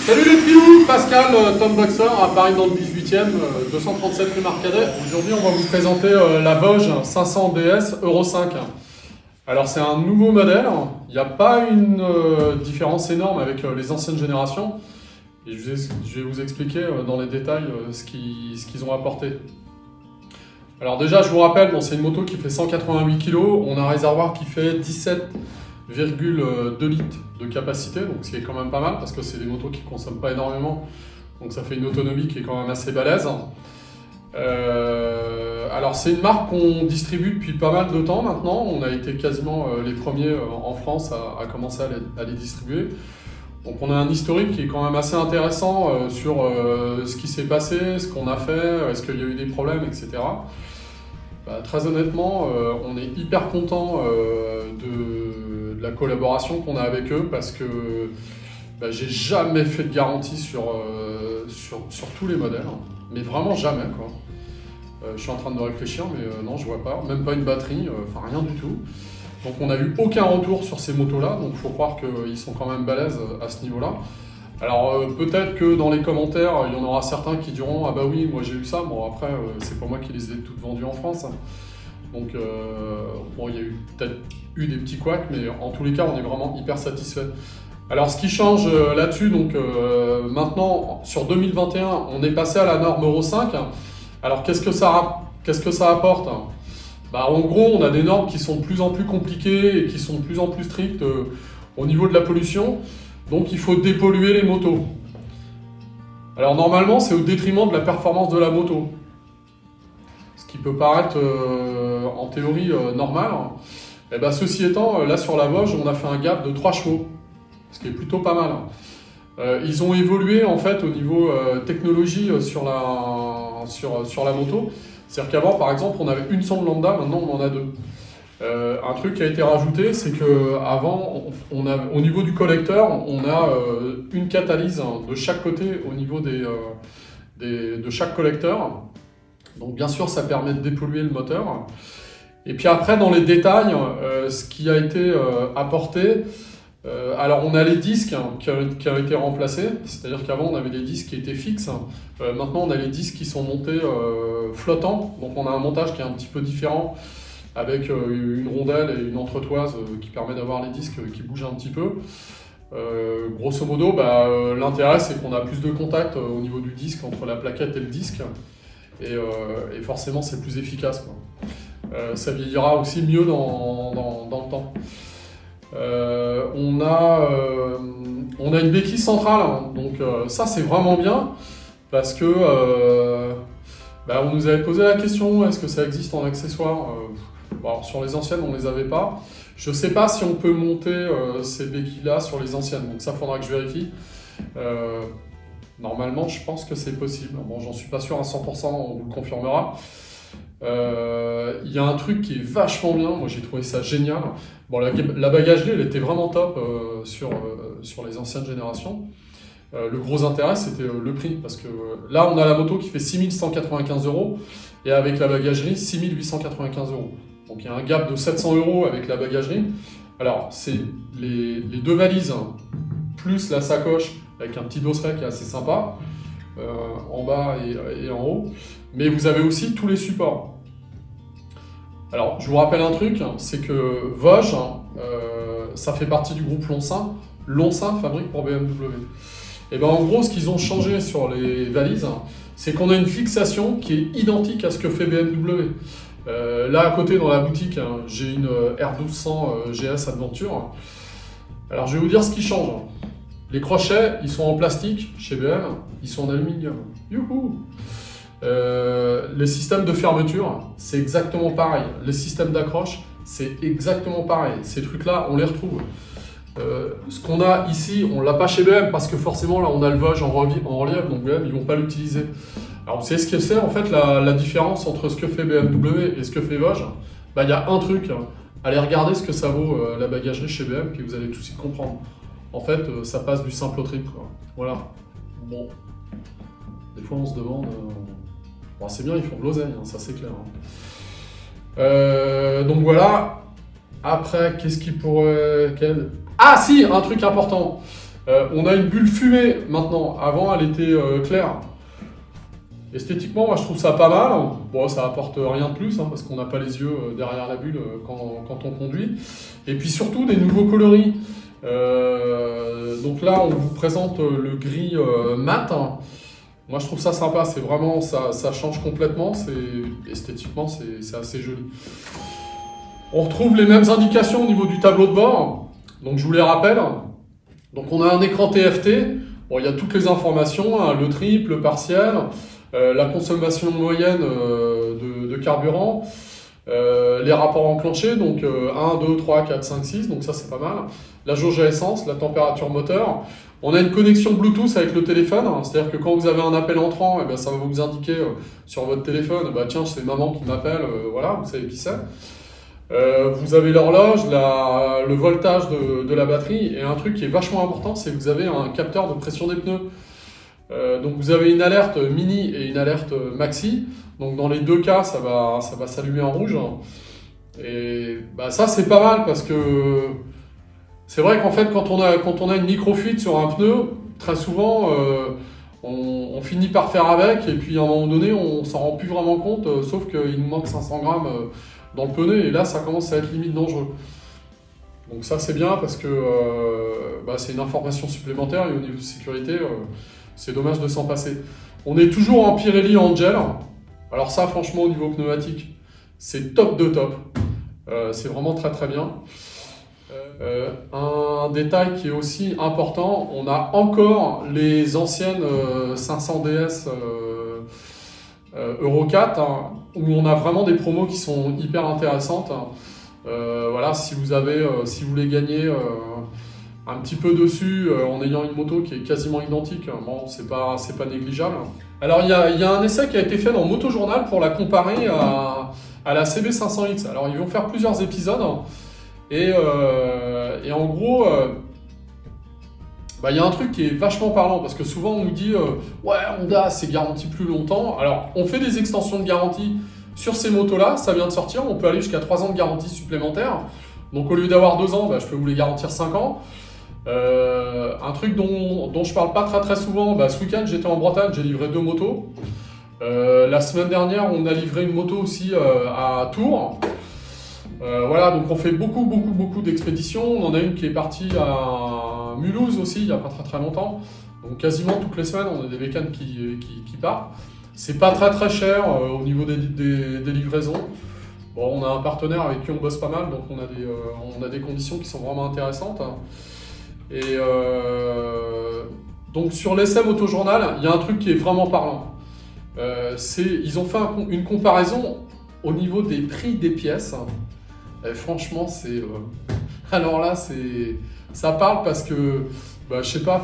Salut les trious, Pascal, Tom Boxer, à Paris dans le 18e, 237 rue Marcadet. Aujourd'hui, on va vous présenter la Vosges 500 DS Euro 5. Alors, c'est un nouveau modèle. Il n'y a pas une différence énorme avec les anciennes générations. Et je vais vous expliquer dans les détails ce qu'ils ont apporté. Alors déjà, je vous rappelle, bon, c'est une moto qui fait 188 kg. On a un réservoir qui fait 17,2 litres de capacité, donc ce qui est quand même pas mal parce que c'est des motos qui ne consomment pas énormément, donc ça fait une autonomie qui est quand même assez balèze. Alors c'est une marque qu'on distribue depuis pas mal de temps maintenant, on a été quasiment les premiers en France à commencer à les distribuer. Donc on a un historique qui est quand même assez intéressant sur ce qui s'est passé, ce qu'on a fait, est-ce qu'il y a eu des problèmes, etc. Très honnêtement, on est hyper content de la collaboration qu'on a avec eux parce que j'ai jamais fait de garantie sur tous les modèles, mais vraiment jamais quoi. Je suis en train de réfléchir, mais non, je vois pas, même pas une batterie, enfin rien du tout. Donc on n'a eu aucun retour sur ces motos-là, donc il faut croire qu'ils sont quand même balèzes à ce niveau-là. Alors peut-être que dans les commentaires, il y en aura certains qui diront « Ah bah oui, moi j'ai eu ça ». Bon après, c'est pas moi qui les ai toutes vendues en France. Donc bon, il y a peut-être eu des petits couacs, mais en tous les cas, on est vraiment hyper satisfait. Alors ce qui change là-dessus, donc maintenant, sur 2021, on est passé à la norme Euro 5. Alors qu'est-ce que ça apporte ? En gros, on a des normes qui sont de plus en plus compliquées et qui sont de plus en plus strictes au niveau de la pollution. Donc il faut dépolluer les motos. Alors normalement, c'est au détriment de la performance de la moto. Ce qui peut paraître en théorie normal. Ceci étant, là sur la Vosges, on a fait un gap de 3 chevaux. Ce qui est plutôt pas mal. Ils ont évolué en fait au niveau technologie sur la moto. C'est-à-dire qu'avant, par exemple, on avait une sonde lambda, maintenant on en a 2. Un truc qui a été rajouté, c'est qu'avant, au niveau du collecteur, on a une catalyse de chaque côté au niveau de chaque collecteur. Donc bien sûr, ça permet de dépolluer le moteur. Et puis après, dans les détails, ce qui a été apporté, alors on a les disques qui ont été remplacés, c'est-à-dire qu'avant on avait des disques qui étaient fixes, maintenant on a les disques qui sont montés flottants, donc on a un montage qui est un petit peu différent, avec une rondelle et une entretoise qui permet d'avoir les disques qui bougent un petit peu. Grosso modo, l'intérêt c'est qu'on a plus de contact au niveau du disque entre la plaquette et le disque, et forcément c'est plus efficace, quoi. Ça vieillira aussi mieux dans le temps. On a une béquille centrale, donc ça c'est vraiment bien, parce que on nous avait posé la question, est-ce que ça existe en accessoire ? Alors, sur les anciennes, on ne les avait pas. Je ne sais pas si on peut monter ces béquilles-là sur les anciennes, donc ça, faudra que je vérifie. Normalement, je pense que c'est possible. Bon, j'en suis pas sûr à 100%, on vous le confirmera. Il y a un truc qui est vachement bien, moi j'ai trouvé ça génial. Bon, la bagagerie, elle était vraiment top sur les anciennes générations. Le gros intérêt, c'était le prix, parce que là, on a la moto qui fait 6 195 € et avec la bagagerie, 6 895 €. Donc il y a un gap de 700 € avec la bagagerie. Alors, c'est les 2 valises, plus la sacoche avec un petit dosseret qui est assez sympa, en bas et en haut. Mais vous avez aussi tous les supports. Alors, je vous rappelle un truc, c'est que Vosges, ça fait partie du groupe Lonsin. Lonsin fabrique pour BMW. Et en gros, ce qu'ils ont changé sur les valises, c'est qu'on a une fixation qui est identique à ce que fait BMW. Là, à côté, dans la boutique, j'ai une R1200 GS Adventure. Alors, je vais vous dire ce qui change. Les crochets, ils sont en plastique chez BM, ils sont en aluminium. Youhou! Les systèmes de fermeture, c'est exactement pareil. Les systèmes d'accroche, c'est exactement pareil. Ces trucs-là, on les retrouve. Ce qu'on a ici, on l'a pas chez BM parce que forcément, là, on a le Vosges en relief, donc BM, ils vont pas l'utiliser. Alors, vous savez ce que c'est en fait la différence entre ce que fait BMW et ce que fait Vosges ? Il y a un truc. Allez regarder ce que ça vaut la bagagerie chez BM, puis vous allez tout de suite comprendre. En fait, ça passe du simple au triple, quoi. Voilà. Bon. Des fois, on se demande... c'est bien, ils font de l'oseille, ça c'est clair. Donc voilà. Après, qu'est-ce qui pourrait... Ah si, un truc important. On a une bulle fumée maintenant. Avant, elle était claire. Esthétiquement, moi je trouve ça pas mal. Bon, ça apporte rien de plus, hein, parce qu'on n'a pas les yeux derrière la bulle quand on conduit. Et puis surtout des nouveaux coloris. Donc là, on vous présente le gris mat. Moi je trouve ça sympa, c'est vraiment, ça change complètement. Esthétiquement, c'est assez joli. On retrouve les mêmes indications au niveau du tableau de bord. Donc je vous les rappelle. Donc on a un écran TFT. Bon, il y a toutes les informations, hein, le trip, le partiel. La consommation moyenne de carburant, les rapports enclenchés, donc 1, 2, 3, 4, 5, 6, donc ça c'est pas mal. La jauge à essence, la température moteur. On a une connexion Bluetooth avec le téléphone, hein, c'est-à-dire que quand vous avez un appel entrant, eh bien, ça va vous indiquer sur votre téléphone, bah, tiens c'est maman qui m'appelle, voilà, vous savez qui c'est. Vous avez l'horloge, le voltage de la batterie, et un truc qui est vachement important, c'est que vous avez un capteur de pression des pneus. Donc vous avez une alerte mini et une alerte maxi. Donc dans les deux cas, ça va s'allumer en rouge. Et bah, ça c'est pas mal parce que c'est vrai qu'en fait quand on a une micro-fuite sur un pneu, très souvent on finit par faire avec et puis à un moment donné on s'en rend plus vraiment compte, sauf qu'il nous manque 500 grammes dans le pneu et là ça commence à être limite dangereux. Donc ça c'est bien parce que bah, c'est une information supplémentaire et au niveau de sécurité, c'est dommage de s'en passer. On est toujours en Pirelli Angel. Alors ça franchement au niveau pneumatique, c'est top de top. C'est vraiment très très bien. Un détail qui est aussi important, on a encore les anciennes 500 DS Euro 4 hein, où on a vraiment des promos qui sont hyper intéressantes. Voilà, si vous voulez gagner un petit peu dessus en ayant une moto qui est quasiment identique, bon, c'est pas négligeable. Alors il y a un essai qui a été fait dans Motojournal pour la comparer à la CB500X. Alors ils vont faire plusieurs épisodes et en gros bah, y a un truc qui est vachement parlant parce que souvent on nous dit ouais Honda c'est garanti plus longtemps. Alors on fait des extensions de garantie sur ces motos là, ça vient de sortir, on peut aller jusqu'à 3 ans de garantie supplémentaire. Donc au lieu d'avoir 2 ans, bah, je peux vous les garantir 5 ans. Un truc dont je parle pas très souvent, bah, ce week-end j'étais en Bretagne, j'ai livré 2 motos. La semaine dernière on a livré une moto aussi à Tours. Voilà, donc on fait beaucoup d'expéditions. On en a une qui est partie à Mulhouse aussi, il n'y a pas très longtemps. Donc quasiment toutes les semaines on a des week-ends qui partent. C'est pas très cher au niveau des livraisons. Bon, on a un partenaire avec qui on bosse pas mal, donc on a des conditions qui sont vraiment intéressantes. Et donc sur l'essai Motojournal, il y a un truc qui est vraiment parlant. Ils ont fait une comparaison au niveau des prix des pièces. Et franchement, alors là, ça parle parce que, bah, je sais pas,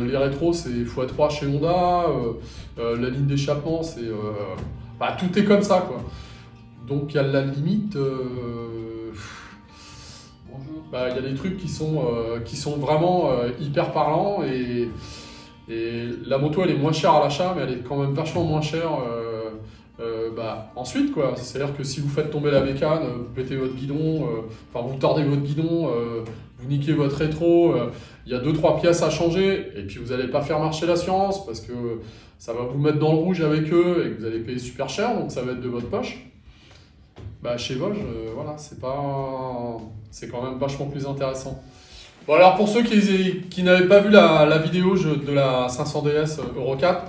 les rétros, c'est x3 chez Honda, la ligne d'échappement, bah, tout est comme ça, quoi. Donc il y a la limite. Bah, y a des trucs qui sont vraiment hyper parlants et la moto elle est moins chère à l'achat mais elle est quand même vachement moins chère bah, ensuite quoi. C'est-à-dire que si vous faites tomber la bécane, vous pétez votre guidon, vous tordez votre guidon, vous niquez votre rétro, il y a 2-3 pièces à changer et puis vous n'allez pas faire marcher l'assurance parce que ça va vous mettre dans le rouge avec eux et que vous allez payer super cher donc ça va être de votre poche. Bah, chez Vosges, voilà, c'est quand même vachement plus intéressant. Bon alors pour ceux qui n'avaient pas vu la vidéo de la 500DS Euro 4,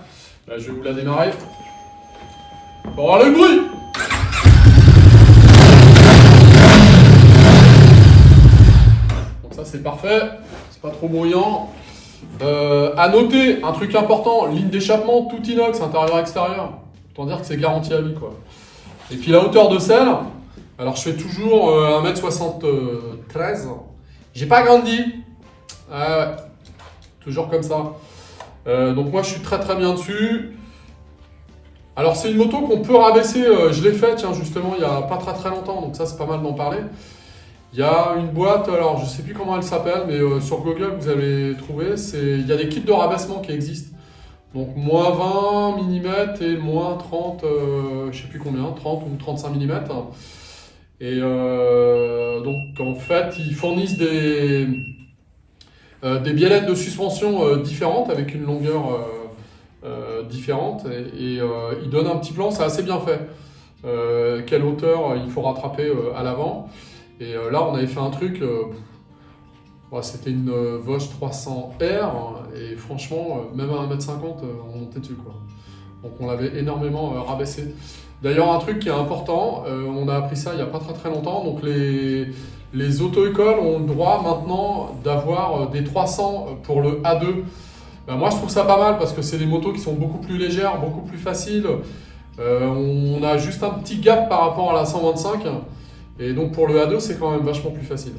bah, je vais vous la démarrer. Bon alors le bruit. Donc ça c'est parfait, c'est pas trop bruyant. À noter, un truc important, ligne d'échappement, tout inox, intérieur-extérieur. Autant dire que c'est garanti à vie quoi. Et puis la hauteur de selle, alors je fais toujours 1m73, j'ai pas grandi, toujours comme ça. Donc moi je suis très bien dessus. Alors c'est une moto qu'on peut rabaisser, je l'ai fait tiens justement il y a pas très longtemps, donc ça c'est pas mal d'en parler. Il y a une boîte, alors je sais plus comment elle s'appelle, mais sur Google vous allez trouver, il y a des kits de rabaissement qui existent. Donc moins 20 mm et moins 30, je sais plus combien, 30 ou 35 mm. Et donc en fait ils fournissent des biellettes de suspension différentes avec une longueur différente et il donne un petit plan, c'est assez bien fait. Quelle hauteur il faut rattraper à l'avant. Et là, on avait fait un truc, c'était une Vosch 300R et franchement, même à 1m50, on montait dessus, quoi. Donc on l'avait énormément rabaissé. D'ailleurs, un truc qui est important, on a appris ça il n'y a pas très très longtemps, donc les auto-écoles ont le droit maintenant d'avoir des 300 pour le A2. Ben, moi je trouve ça pas mal parce que c'est des motos qui sont beaucoup plus légères, beaucoup plus faciles. On a juste un petit gap par rapport à la 125 et donc pour le A2 c'est quand même vachement plus facile.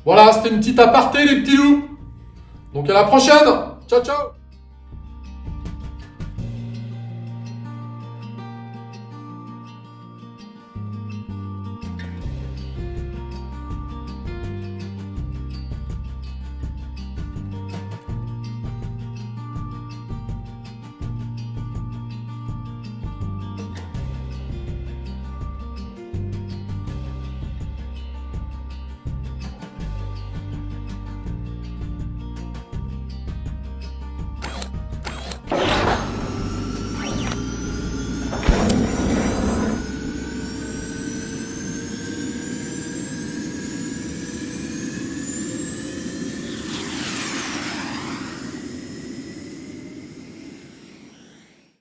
Voilà, c'était une petite aparté les petits loups. Donc à la prochaine. Ciao ciao.